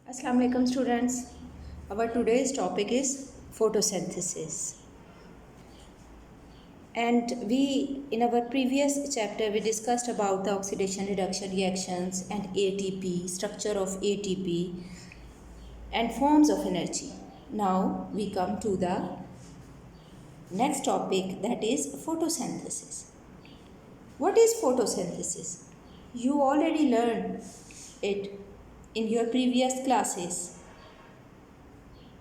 Assalamu alaikum students. Our today's topic is photosynthesis. And in our previous chapter we discussed about the oxidation reduction reactions and ATP, structure of ATP and forms of energy. Now we come to the next topic, that is photosynthesis. What is photosynthesis? You already learned it in your previous classes,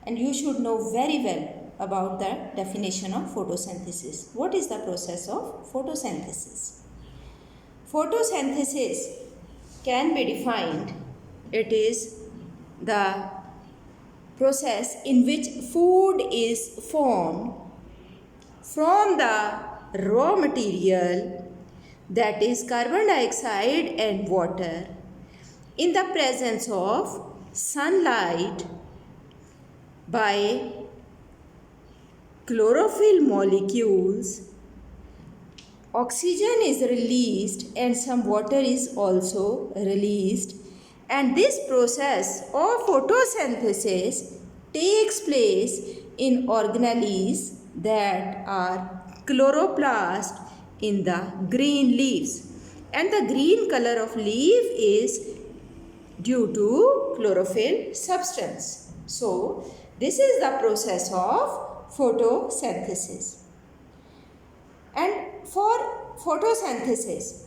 and you should know very well about the definition of photosynthesis. What is the process of photosynthesis? Photosynthesis can be defined, it is the process in which food is formed from the raw material, that is carbon dioxide and water, in the presence of sunlight by chlorophyll molecules. Oxygen is released and some water is also released, and this process of photosynthesis takes place in organelles that are chloroplast in the green leaves, and the green color of leaf is due to chlorophyll substance. So this is the process of photosynthesis. And for photosynthesis,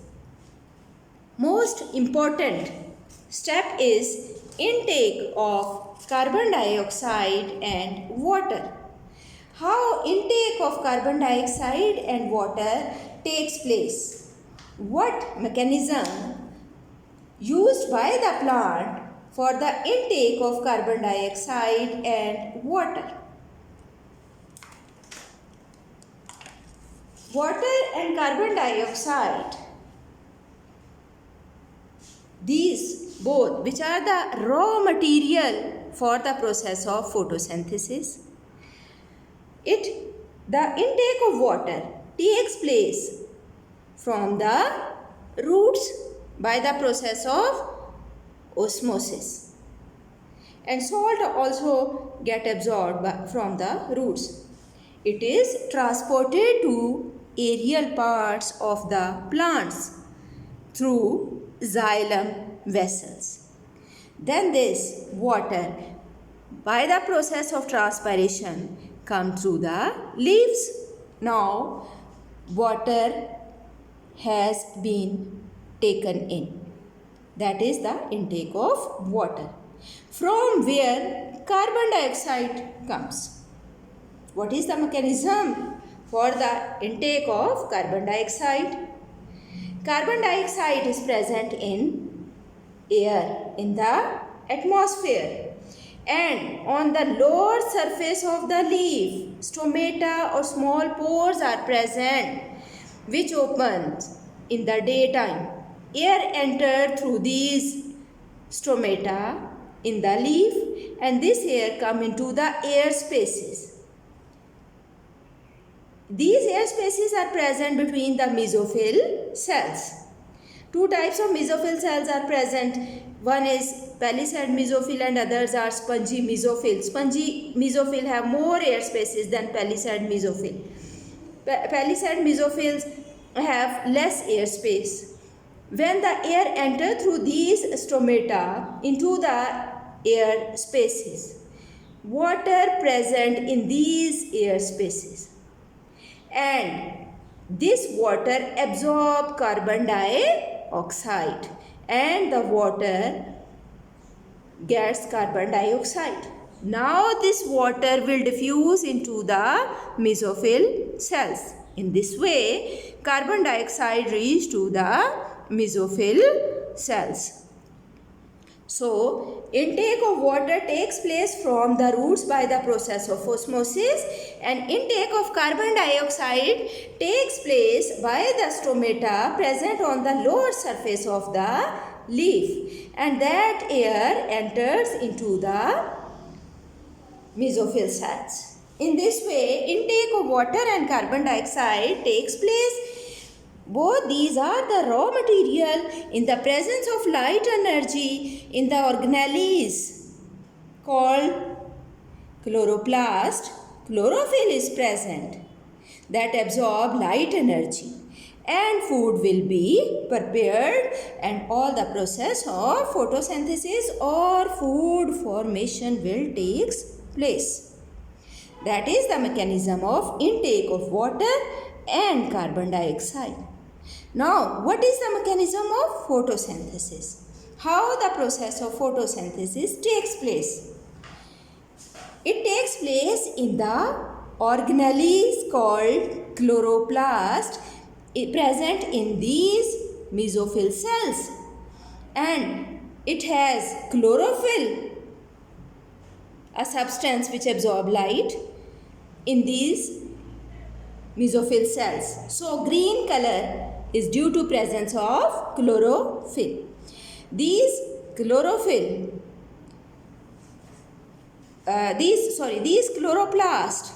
most important step is intake of carbon dioxide and water. How intake of carbon dioxide and water takes place? What mechanism used by the plant for the intake of carbon dioxide and water? Water and carbon dioxide, these both, which are the raw material for the process of photosynthesis, the intake of water takes place from the roots by the process of osmosis, and salt also get absorbed from the roots. It is transported to aerial parts of the plants through xylem vessels. Then this water, by the process of transpiration, comes through the leaves. Now water has been taken in. That is the intake of water, from where carbon dioxide comes. What is the mechanism for the intake of carbon dioxide? Carbon dioxide is present in air, in the atmosphere, and on the lower surface of the leaf, stomata or small pores are present, which opens in the daytime. Air enters through these stomata in the leaf, and this air comes into the air spaces. These air spaces are present between the mesophyll cells. Two types of mesophyll cells are present. One is palisade mesophyll and others are spongy mesophyll. Spongy mesophyll have more air spaces than palisade mesophyll. Palisade mesophylls have less air space. When the air enters through these stomata into the air spaces, water present in these air spaces, and this water absorbs carbon dioxide and the water gets carbon dioxide. Now this water will diffuse into the mesophyll cells. In this way, carbon dioxide reaches to the mesophyll cells. So, intake of water takes place from the roots by the process of osmosis, and intake of carbon dioxide takes place by the stomata present on the lower surface of the leaf, and that air enters into the mesophyll cells. In this way, intake of water and carbon dioxide takes place. Both these are the raw material in the presence of light energy in the organelles called chloroplast, chlorophyll is present that absorb light energy, and food will be prepared, and all the process of photosynthesis or food formation will take place. That is the mechanism of intake of water and carbon dioxide. Now, what is the mechanism of photosynthesis? How the process of photosynthesis takes place? It takes place in the organelles called chloroplast present in these mesophyll cells, and it has chlorophyll, a substance which absorbs light in these mesophyll cells. So green color is due to presence of chlorophyll. These chloroplasts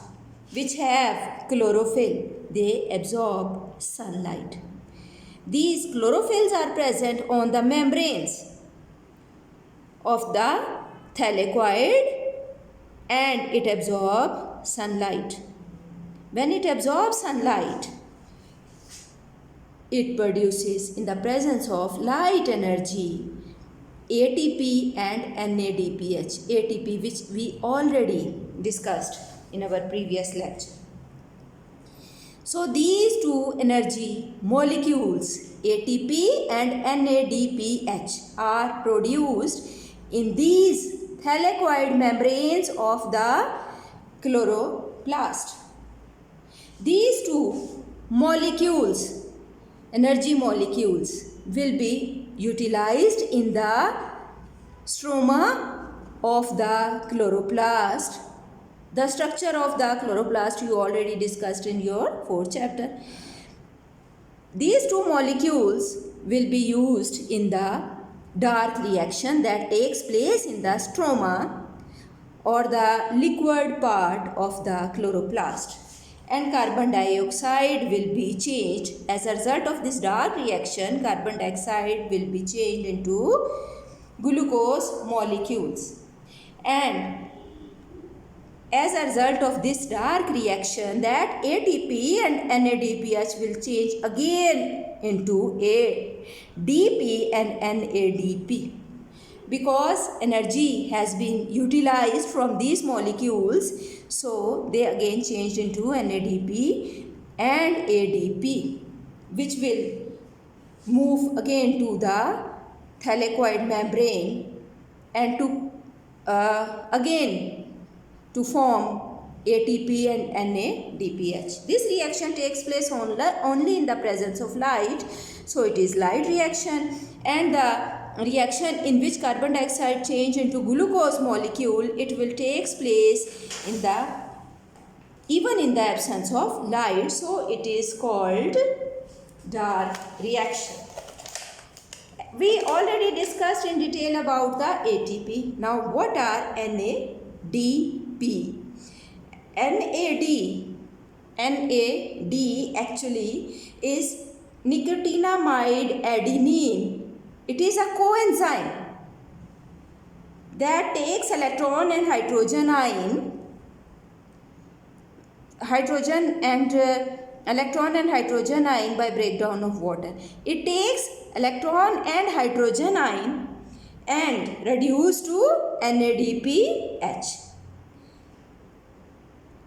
which have chlorophyll, they absorb sunlight. These chlorophylls are present on the membranes of the thylakoid, and it absorbs sunlight. When it absorbs sunlight, it produces, in the presence of light energy, ATP and NADPH. ATP, which we already discussed in our previous lecture. So these two energy molecules, ATP and NADPH, are produced in these thylakoid membranes of the chloroplast. These two molecules, energy molecules, will be utilized in the stroma of the chloroplast. The structure of the chloroplast you already discussed in your 4th chapter. These two molecules will be used in the dark reaction that takes place in the stroma or the liquid part of the chloroplast, and carbon dioxide will be changed. As a result of this dark reaction, carbon dioxide will be changed into glucose molecules, and as a result of this dark reaction, that ATP and NADPH will change again into ADP and NADP. Because energy has been utilized from these molecules, so they again changed into NADP and ADP, which will move again to the thylakoid membrane and to again to form ATP and NADPH. This reaction takes place only in the presence of light, so it is light reaction, and the reaction in which carbon dioxide change into glucose molecule, it will take place in the even in the absence of light, so it is called dark reaction. We already discussed in detail about the ATP. Now what are NADP? NAD actually is nicotinamide adenine. It is a coenzyme that takes electron and hydrogen ion by breakdown of water. It takes electron and hydrogen ion and reduce to NADPH.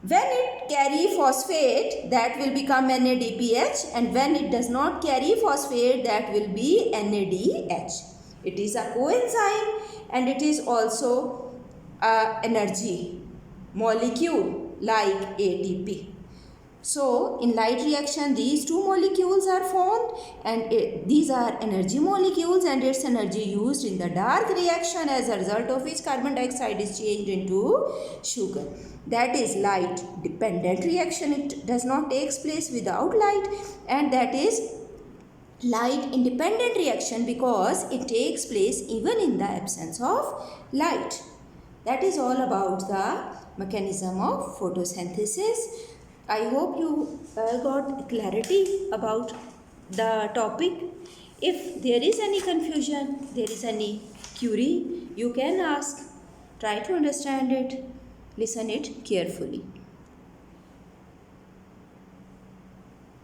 When it carry phosphate, that will become NADPH, and when it does not carry phosphate, that will be NADH. It is a coenzyme and it is also an energy molecule like ATP. So in light reaction, these two molecules are formed, and these are energy molecules, and its energy used in the dark reaction, as a result of which carbon dioxide is changed into sugar. That is light dependent reaction. It does not take place without light, and that is light independent reaction because it takes place even in the absence of light. That is all about the mechanism of photosynthesis. I hope you got clarity about the topic. If there is any confusion, there is any query, you can ask. Try to understand it. Listen it carefully.